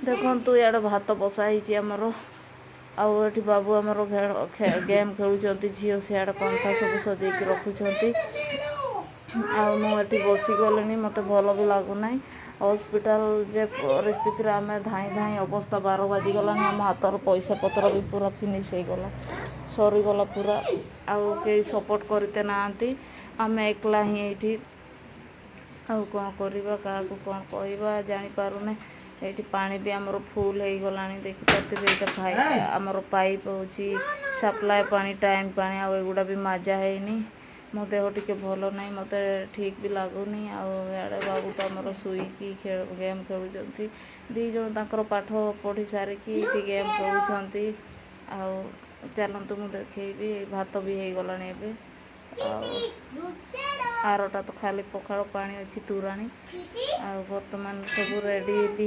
देखु इे भात बसाई आमर आठी बाबू आमर गेम खेलुं झील सियाड़े पंखा सब सजेक रखुंट आठी बसीगले मत भल भी लगुना हॉस्पिटल जे परिस्थिति आम धाई धाई अवस्था 12 बाजिगला आम हाथर पैसा पतर भी पूरा फिनिश हो गला सरीगला पूरा आउ कई सपोर्ट करते ना आम एकला ही ये आउ कौन करवा क्या कौन कह जापारूना ये पानी भी आमर फुल हो गला देखिपे भाई आमर पाइप हूँ सप्लाय पानी टाइम पानी आगुड़ा भी मजा है मो देह टी भल ना मत ठीक भी लगुनि आड़े बाबू तो आमर शुईकी गेम खेलुं दीज पाठ पढ़ी सारिकी गेम खेलुं चलतु मुझे देखी भात भी हो गला आरटा तो खाली पखाड़ पानी अच्छी तुराणी आ बर्तमान सब रेडी भी